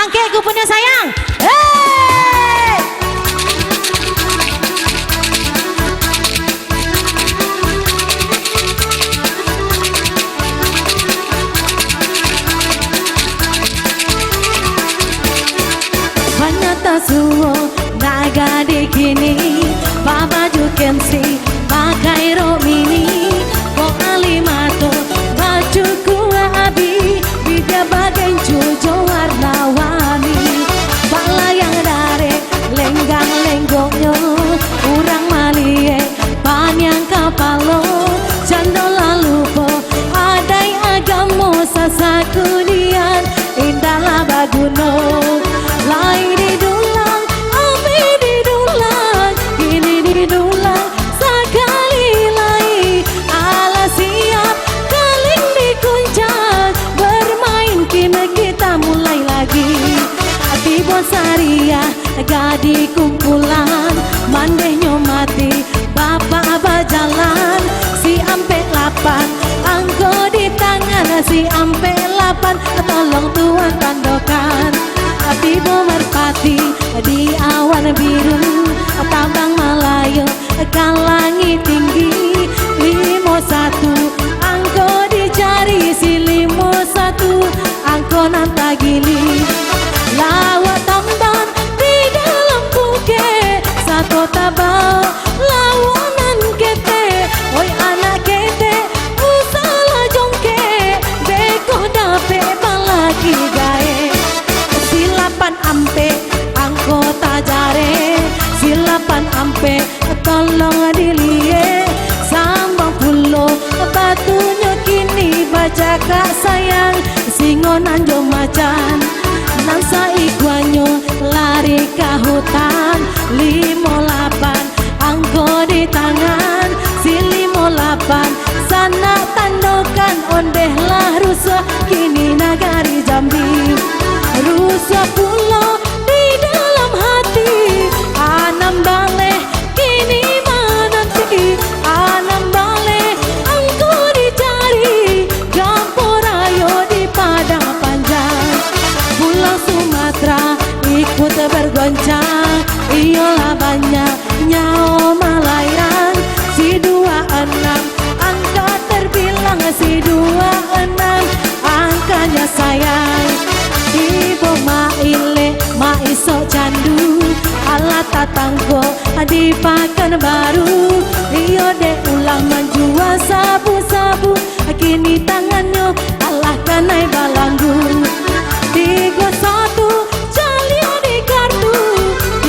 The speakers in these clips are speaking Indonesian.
Angke ku punya sayang. Hey! Banyak suwo naga di kini, Baba Jukensi pakai rok mini, kok alimato baju gua abi, bida bagai cujo warna-warni, bala yang dare lenggang lenggoknya, urang malie panyang kapalo, jando lalu po adai agamo sasakunian, indah baguno. Lai didulang, ami didulang, kini didulang sekali lai. Ala siap, kaling dikuncang, bermain kini kita mulai lagi. Tibo Saria, gadi kumpulan, mandehnya mati, bapak bajalan. Si ampe lapan, angko di tangan, si ampe lapan, tolong Tuhan tandokan. Tibo merpati di awan biru, tambang Malayo kalangi tinggi. 51 angko dicari, si 51 angko nantagili. Lawat tamban di dalam buke, satu tabau lawanan kete. Oi anak kete usala jongke, beko dape balaki gae. Silapan ampe angko tajare, silapan ampe tolong dilie. Sambang pulo batunya kini baca kak sayang, singonan jo macan. Nang saiguanyo lari ke hutan, 58 angko di tangan, si 58 sana tandokan, ondehlah rusuh kini nagari Jambi. Rusuh pulau di dalam hati, anam bale kini menanti, anam bale angko dicari, Jampurayo di padang panjang. Pulau Sumatera ikut bergoncang, iyalah banyak nyawa Malairan. Si 26 angka terbilang, si 26 angkanya sayang. Ibu maile maiso candu, alat tatanggo dipakan baru. Iyo de ulang menjual sabu-sabu, kini tangannya alah kanai balanggu. 31 jalio di kartu,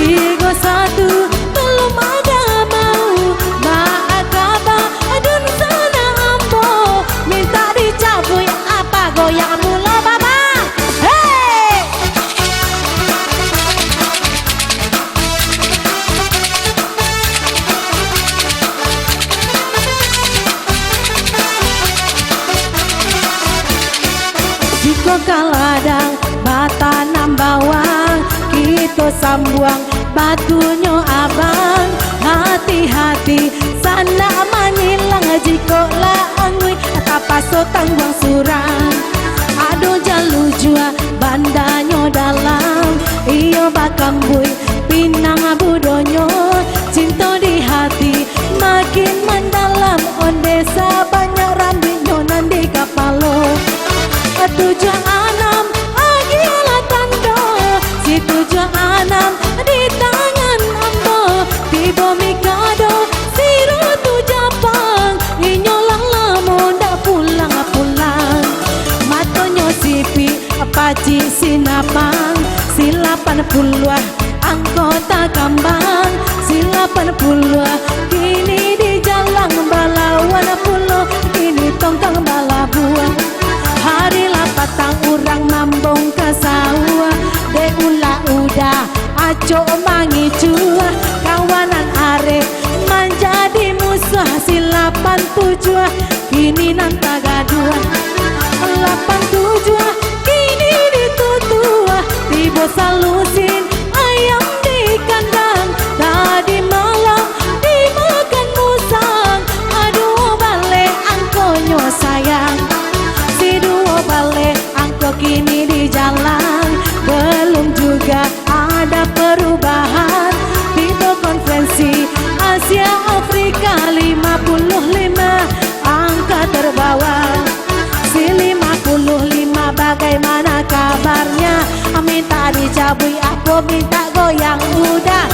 31 belum ada mau. Maakaba adun sana ambo, minta dicabui apa goyang mula baba. Hey! Jiko kaladang batanam bawang, kita sambuang batunya abang. Hati-hati sana manilang, jiko laangui tapaso tangguang surang. Aduh jalu jua bandanya dalam, iyo bakambui pinang budonyo. Cinta di hati makin mendalam, ondesa banyak rambutnya nandi kapalo. 76 agiala tando, si 76 di tangan ambo. Tibo mikado si Ratu Japang, inyolang lamo ndak pulang-pulang. Matonyo sipi paci sinapang, si 80 anggota kambang, si 80 kini di jalan balawan pulau, kini tongkang balabuang. Hari lapatang urang mambong ke sawah, de ula udah aco mangi cua. Kawanan arek menjadi musuh, si 87 kini nanta gadua. 87 kini ditutua, tibo salusin ayam di kandang. Tadi malam dimakan musang, aduh balik angkonyo sayang. Si dua balik angko kini di jalan. Asia Afrika 55 angka terbawah. Si 55 bagaimana kabarnya? Minta dicabui, aku minta goyang udah.